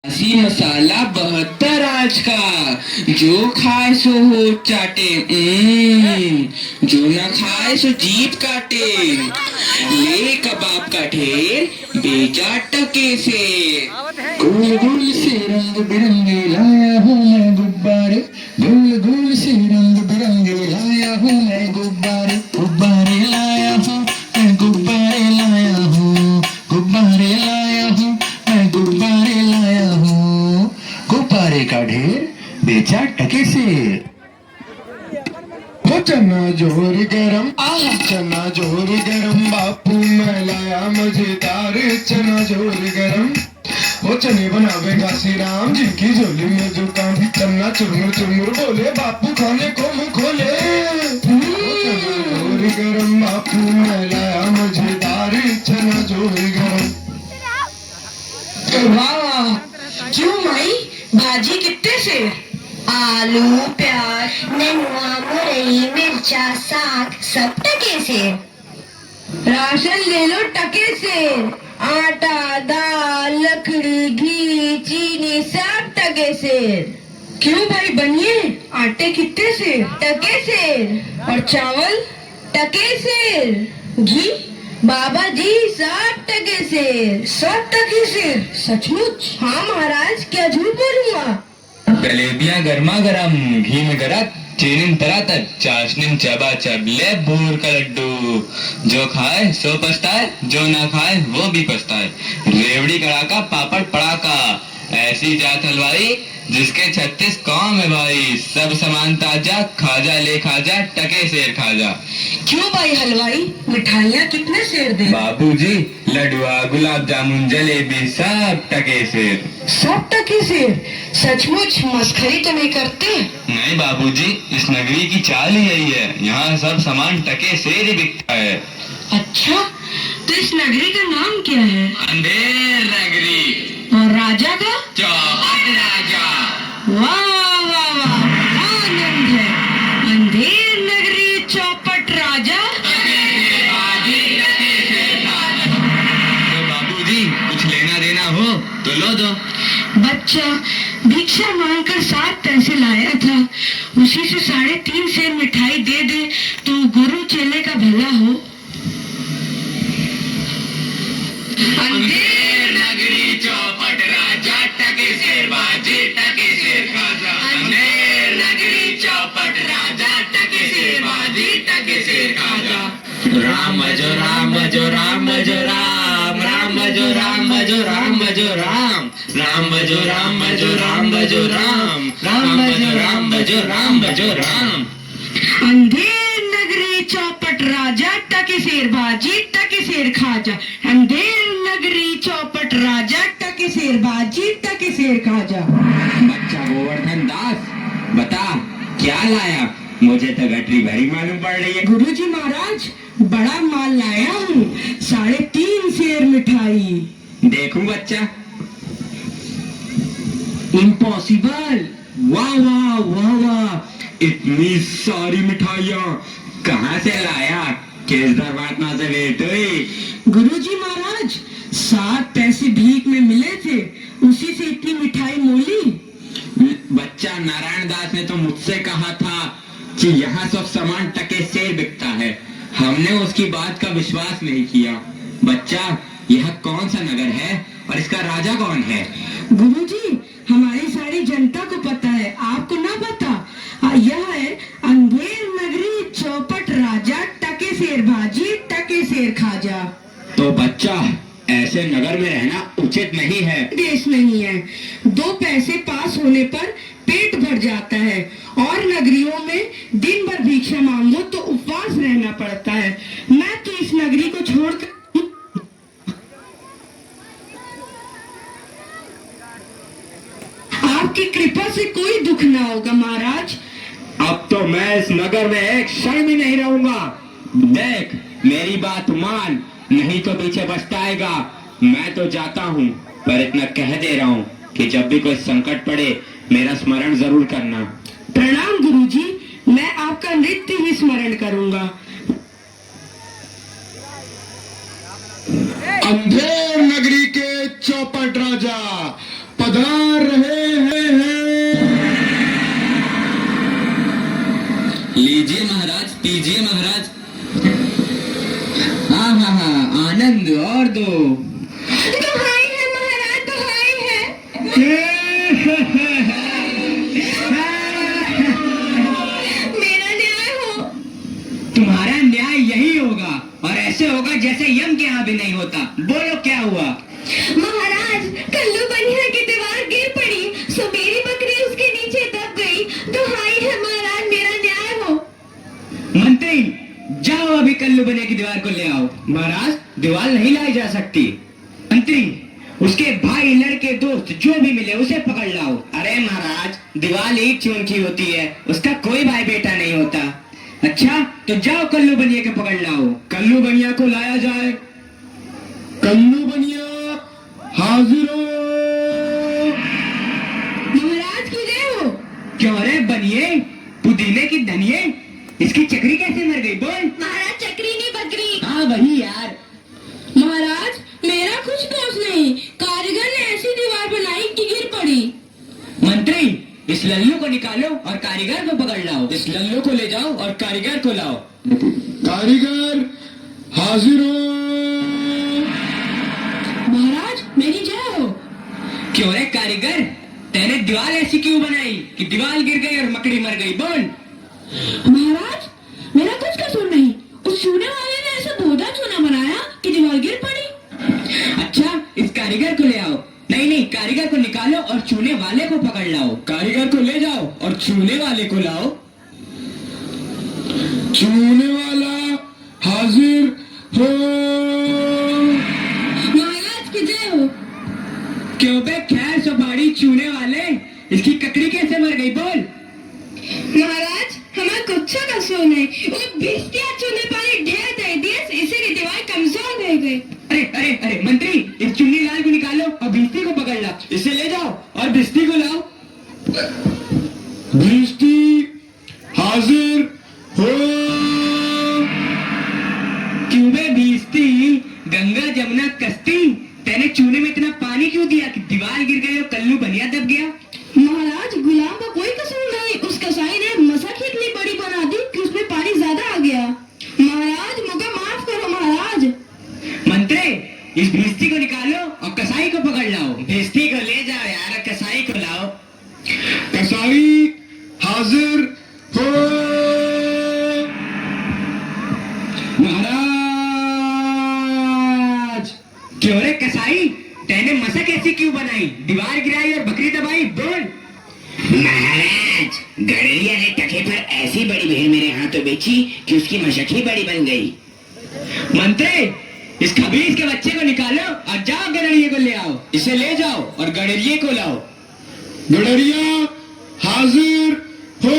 हसी मसाला 72 आज का, जो खाए सो होठ चाटे, जो ना खाए सो जीभ काटे। ले कबाब का ढेर, बेचा टके से। गोल गोल से रंग बिरंगे लाया हूँ मैं गुब्बारे, गोल गोल से रंग बिरंगे लाया हूँ मैं गुब्बारे, गुब्बारे लाया हूँ मैं, गुब्बारे लाया हूँ, गुब्बारे लाया हूँ मैं, गुब्बारे लाया हूँ। गुब्बारे का ढेर बेचा टके से। हो चना जोर गरम, चना जोर गरम, बापू मैं लाया मजेदार चना जोर गरम। वो चने बनावेगा श्री राम, जिनकी झोली में जुकाम, चन्ना चुरमुर चुरमुर बोले, बापू खाने को मुंह खोले। वो चना जोर गरम, बापू मैं लाया मजेदार चना जोर गरम। वाह, क्यों माई, भाजी कितने से? आलू, प्याज, नेनुआ, मुरई, मिर्चा, साग सब टके से। राशन ले लो टके से। आटा, दाल, लकड़ी, घी, चीनी सब टके से। क्यों भाई बनिए, आटे कितने से? टके से। और चावल टके से। घी बाबा जी सब टके से। सब टके से? सचमुच? हाँ महाराज, क्या झूठ बोलूंगा। जलेबियां गर्मा गर्म, घी में गरक, चीनी तरातर, चाशनी चबाचब, ले भूर का लड्डू। जो खाए सो पछताए, जो ना खाए वो भी पछताए। रेवड़ी कड़ाका, पापड़ पड़ाका, ऐसी जात हलवाई जिसके 36 कौम है भाई। सब सामान ताजा, खाजा ले खाजा, टके सेर खाजा। क्यों भाई हलवाई, मिठाइयाँ कितने सेर दे? बाबूजी लडुआ, गुलाब जामुन, जलेबी सब टके सेर। सब टके सेर? सचमुच मस्खरी तो नहीं करते? नहीं बाबूजी, इस नगरी की चाल ही यही है, यहाँ सब सामान टके सेर ही बिकता है। अच्छा, तो इस नगरी का नाम क्या है? अंधेर नगरी। और राजा का? चौपट राजा। वाह वाह वाह, बड़ा आनंद है। अंधेर नगरी, चौपट राजा। तो बाबूजी कुछ लेना देना हो तो लो दो। बच्चा भिक्षा मांगकर 7 पैसे लाया था, उसी से 3.5 सेर मिठाई दे दे तो गुरु चेले का भला हो। अंधेर नगरी, चौपट राजा, टके सेर बाजी, टके सेर खाजा। अंधेर नगरी, चौपट राजा, टके सेर बाजी, टके सेर खाजा। राम भजो राम भजो राम भजो राम, राम भजो राम भजो राम भजो राम, राम भजो राम भजो राम भजो राम, राम भजो राम भजो राम भजो राम। अंधेर नगरी, चौपट राजा, टके सेर बाजी, टके सेर खाजा। अंधेर नगरी, चौपट राजा, टके सेर बाजी, टके सेर खाजा। बच्चा गोवर्धन दास, बता क्या लाया? मुझे तो गठरी भरी मालूम पड़ रही है। गुरुजी महाराज, बड़ा माल लाया हूँ, 3.5 सेर मिठाई। देखूं बच्चा? इम्पॉसिबल। वाह वाह वाह वाह, इतनी सारी मिठाइयाँ कहाँ से लाया? किस दरवाजा से लेते? गुरुजी महाराज, 7 पैसे भीख में मिले थे, उसी से इतनी मिठाई मोली। बच्चा नारायण दास ने तो मुझसे कहा था कि यहाँ सब सामान टके से बिकता है। हमने उसकी बात का विश्वास नहीं किया। बच्चा, यह कौन सा नगर है और इसका राजा कौन है? गुरुजी, हमारी सारी जनता को पता है, आपको ना पता? यह है अंधेर नगरी, चौपट राजा, टके सेर भाजी, टके सेर खाजा। तो बच्चा, ऐसे नगर में रहना उचित नहीं है। देश नहीं है, 2 पैसे पास होने पर पेट भर जाता है, और नगरियों में दिन भर भिक्षा मांगो तो उपवास रहना पड़ता है। मैं तो इस नगरी को छोड़कर आपकी कृपा से कोई दुख ना होगा महाराज। अब तो मैं इस नगर में एक क्षण भी नहीं रहूंगा। देख, मेरी बात मान, नहीं तो पीछे पछताएगा। मैं तो जाता हूँ, पर इतना कह दे रहा हूँ कि जब भी कोई संकट पड़े मेरा स्मरण जरूर करना। प्रणाम गुरुजी, मैं आपका नित्य ही स्मरण करूंगा। अंधेर नगरी के चौपट राजा, पधार रहे हैं। लीजिए महाराज, पीजिए महाराज। हाँ हाँ हाँ, आनंद और दो। दुहाई है महाराज, दुहाई है। मेरा न्याय हो। तुम्हारा न्याय यही होगा, और ऐसे होगा जैसे यम के यहाँ भी नहीं होता। बोलो क्या हुआ? महाराज, कल्लू बनिया की दीवार गिर पड़ी, सो मेरी बकरी उसके नीचे दब गई। दुहाई है महाराज, मेरा न्याय हो। मंत्री, जाओ अभी कल्लू बनिया की दीवार को ले आओ। महाराज, दीवार नहीं लाई जा सकती। मंत्री, उसके भाई, लड़के, दोस्त जो भी मिले उसे पकड़ लाओ। अरे महाराज, दीवार एक चून की होती है, उसका कोई भाई बेटा नहीं होता। अच्छा, तो जाओ कल्लू बनिया के पकड़ लाओ। कल्लू बनिया को लाया जाए। कल्लू बनिया हाजिर हो। महाराज की जय हो। क्यों रे बनिए, पुदीने की धनिये, इसकी चक्री कैसे मर गई? बोल। महाराज, चक्री नहीं बकरी। हाँ वही यार। महाराज, मेरा कुछ दोष नहीं, कारीगर ने ऐसी दीवार बनाई कि गिर पड़ी। मंत्री, इस लल्लू को निकालो और कारीगर को पकड़ लाओ। इस लल्लू को ले जाओ और कारीगर को लाओ। कारीगर हाजिर हो। महाराज, मेरी जय हो। क्यों रे कारीगर, तेने दीवार ऐसी क्यों बनाई कि दीवार गिर गई और मकड़ी मर गई? बोल। महाराज, मेरा कुछ कसूर नहीं, उस चूने वाले ने ऐसा बोधा चूना बनाया कि दीवार गिर पड़ी। अच्छा, इस कारीगर को ले आओ। नहीं नहीं, कारीगर को निकालो और चूने वाले को पकड़ लाओ। कारीगर को ले जाओ और चूने वाले को लाओ। चूने वाला हाजिर हो। महाराज की जय हो। क्यों बे खैर सबाड़ी चूने वाले, इसकी ककड़ी कैसे मर गई? बोल। महाराज, हमारा कुछ कसूर नहीं, वो बिस्तिया चूने पानी ढेर दे दिए, इसीलिए दीवार कमजोर रह गई। अरे अरे अरे मंत्री, इस चुन्नी लाल को निकालो और भिस्ती को पकड़ ला। इसे ले जाओ और भिस्ती को लाओ। भिस्ती हाजिर हो। क्यों बे भिस्ती, गंगा जमुना कश्ती, तेने चूने में इतना पानी क्यों दिया कि दीवार गिर गई और कल्लू बनिया दब गया? महाराज, गुलाम का कोई कसूर नहीं, उस कसाई ने मसक ही इतनी बड़ी बना दी कि उसमें पानी ज्यादा आ गया। महाराज, मुझे माफ करो महाराज। मंत्री, इस भिस्ती को निकालो और कसाई को पकड़ लाओ। भिस्ती को ले जाओ यार, कसाई को लाओ। कसाई हाजिर हो। महाराज, क्यों रे कसाई, तेने मसक ऐसी क्यों बनाई? दीवार गिराई और बकरी दबाई। बोल। महाराज, गड़ेरिया ने टके पर ऐसी बड़ी भेड़ मेरे हाथों बेची कि उसकी मशक ही बड़ी बन गई। मंत्री, इस खबीज के बच्चे को निकालो और जाओ गड़ेरिये को ले आओ। इसे ले जाओ और गड़ेरिये को लाओ। गड़रिया हाजिर हो।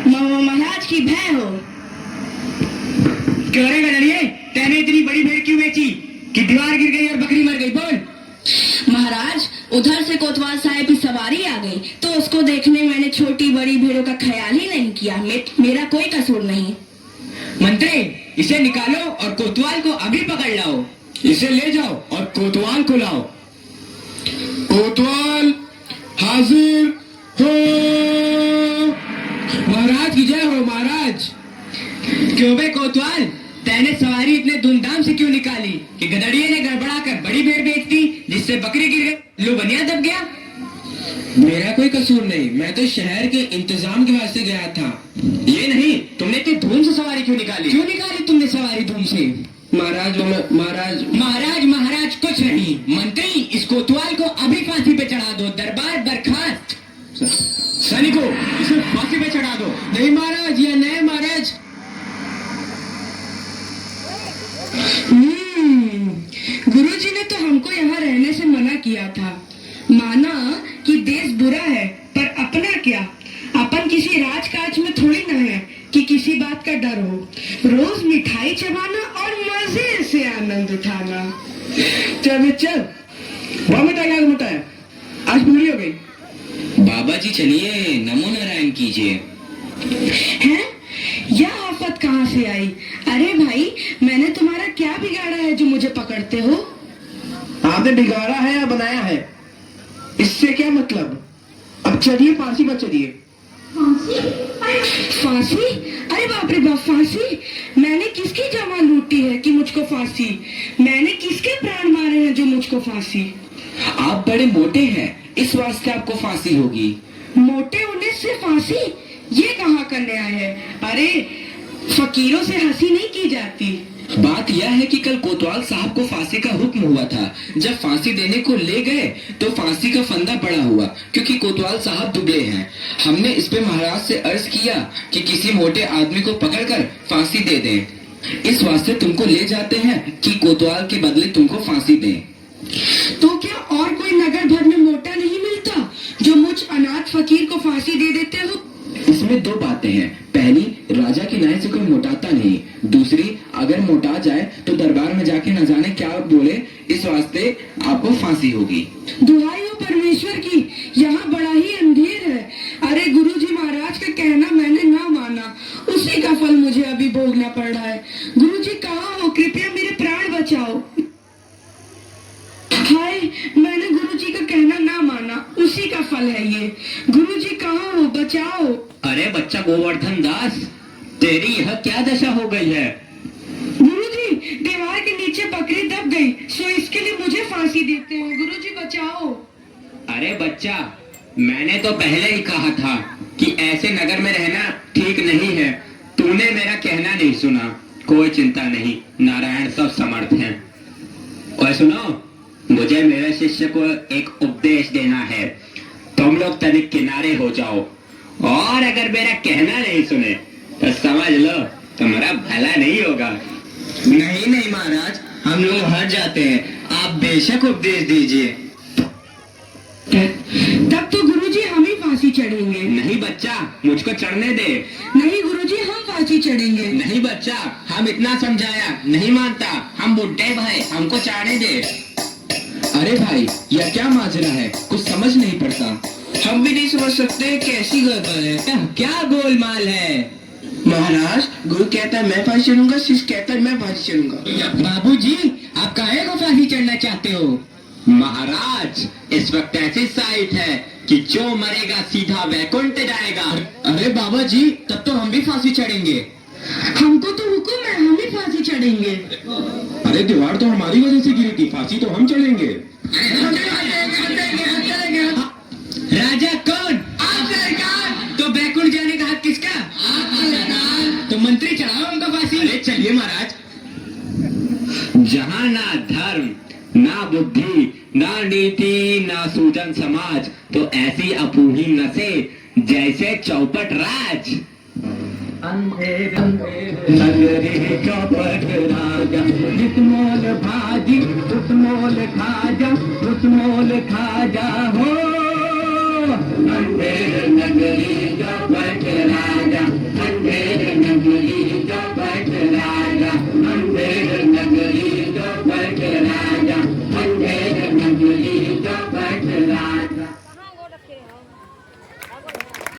महाराज की भय हो। क्यों रे गड़ेरिये, तेने इतनी बड़ी भेड़ क्यों बेची कि दीवार गिर गई और बकरी मर गई? बोल। महाराज, उधर से कोतवाल साहब की सवारी आ गई, तो उसको देखने मैंने छोटी बड़ी भेड़ों का ख्याल ही नहीं किया। मेरा कोई कसूर नहीं। मंत्री, इसे निकालो और कोतवाल को अभी पकड़ लाओ। इसे ले जाओ और कोतवाल को लाओ। कोतवाल हाजिर हो। महाराज की जय हो। महाराज, क्यों बे कोतवाल, तेने सवारी इतने धूमधाम से क्यों निकाली कि गदड़िये ने गड़बड़ा कर बड़ी भेड़ बेच दी, जिससे बकरी गिर गई, लो बनिया दब गया? मेरा कोई कसूर नहीं, मैं तो शहर के इंतजाम के वास्ते गया था। ये नहीं, तुमने इतनी धूम से सवारी क्यों निकाली? क्यों निकाली तुमने सवारी धूम से? महाराज महाराज महाराज महाराज कुछ नहीं। मंत्री, इस कोतवाल को अभी फांसी पे चढ़ा दो। दरबार बर्खास्त। सैनिकों, इसे फांसी पे चढ़ा दो। नहीं महाराज, या नहीं महाराज। गुरुजी ने तो हमको यहाँ रहने से मना किया था। माना कि देश बुरा है, पर अपना क्या, अपन किसी राजकाज में थोड़ी ना है कि किसी बात का डर हो। रोज मिठाई चबाना और मजे से आनंद उठाना। चल चल, बहुत मिठाई लाग मिठाई, आज पूरी हो गई। बाबा जी चलिए, नमो नारायण कीजिए। हैं? यह आफत कहाँ से आई? अरे भाई, मैंने तुम्हारा क्या बिगाड़ा है जो मुझे पकड़ते हो? आपने बिगाड़ा है या बनाया है, इससे क्या मतलब। अब चलिए फांसी पर चलिए। फांसी? अरे बाप रे बाप, फांसी? मैंने किसकी जमा लूटी है कि मुझको फांसी? मैंने किसके प्राण मारे हैं जो मुझको फांसी? आप बड़े मोटे हैं, इस वास्ते आपको फांसी होगी। मोटे होने से फांसी? ये कहाँ का न्याय है? अरे फकीरों से हंसी नहीं की जाती। बात यह है कि कल कोतवाल साहब को फांसी का हुक्म हुआ था। जब फांसी देने को ले गए तो फांसी का फंदा बड़ा हुआ, क्योंकि कोतवाल साहब दुबले हैं। हमने इस पे महाराज से अर्ज किया कि किसी मोटे आदमी को पकड़कर फांसी दे दें। इस वास्ते तुमको ले जाते हैं कि कोतवाल के बदले तुमको फांसी दें। तो क्या और कोई नगर भर में मोटा नहीं मिलता जो मुझ अनाथ फकीर को फांसी दे देते हो? इसमें दो बातें हैं। पहली, राजा के न्याय से कोई मोटाता नहीं। दूसरी, अगर मोटा जाए तो दरबार में जाके न जाने क्या बोले, इस वास्ते आपको फांसी होगी। दुहाई हो परमेश्वर की, यहाँ बड़ा ही अंधेर है। अरे गुरुजी महाराज का कहना मैंने ना माना, उसी का फल मुझे अभी भोगना पड़ रहा है। गुरुजी कहाँ हो? कृपया मेरे प्राण बचाओ। हाय, मैंने गुरुजी का कहना ना माना, उसी का फल है ये। गुरुजी कहाँ हो? बचाओ। अरे बच्चा गोवर्धन दास, तेरी यह क्या दशा हो गई है? गुरुजी, दीवार के नीचे बकरी दब गई, सो इसके लिए मुझे फांसी देते हैं। गुरुजी बचाओ। अरे बच्चा, मैंने तो पहले ही कहा था कि ऐसे नगर में रहना ठीक नहीं है। तूने मेरा कहना नहीं सुना। कोई चिंता नहीं, नारायण सब समर्थ हैं। और सुनो, मुझे मेरे शिष्य को एक उपदेश देना है। तुम लोग तनिक किनारे हो जाओ, और अगर मेरा कहना नहीं सुने तो समझ लो तुम्हारा भला नहीं होगा। नहीं नहीं महाराज, हम लोग हट जाते हैं, आप बेशक उपदेश दीजिए। तब तो गुरुजी हम ही फांसी चढ़ेंगे। नहीं बच्चा, मुझको चढ़ने दे। नहीं गुरुजी, हम फांसी चढ़ेंगे। नहीं बच्चा, हम इतना समझाया नहीं मानता। हम बुड्ढे भाई, हमको चढ़ने दे। अरे भाई, यह क्या माजरा है? कुछ समझ नहीं पड़ता। हम भी नहीं समझ सकते कैसी गड़बड़ है। क्या गोलमाल है? महाराज, गुरु कहता है मैं फांसी चढ़ूंगा, शिष्य कहता है मैं फांसी चढ़ूंगा। बाबूजी, आप काहे को फांसी चढ़ना चाहते हो? महाराज, इस वक्त ऐसी साइट है कि जो मरेगा सीधा वैकुंठ जाएगा। अरे बाबा जी, तब तो हम भी फांसी चढ़ेंगे। हमको तो हुक्म है, हम ही फांसी चढ़ेंगे। अरे दीवार तो हमारी वजह से गिरी थी, फांसी तो हम चढ़ेंगे। राजा कौन? आप सरकार। तो वैकुंठ जाने का हक किसका? आप सरकार। तो मंत्री चढ़ाओ उनका फांसी। अरे चलिए महाराज। जहाँ ना धर्म, ना बुद्धि, ना नीति, ना सूजन समाज, तो ऐसी अपूही नसे जैसे चौपट राज। अंधेर नगरी चौपट राजा, जिस मोल भाजी उस मोल खाजा, उस मोल खाजा हो। अंधेर नगरी चौपट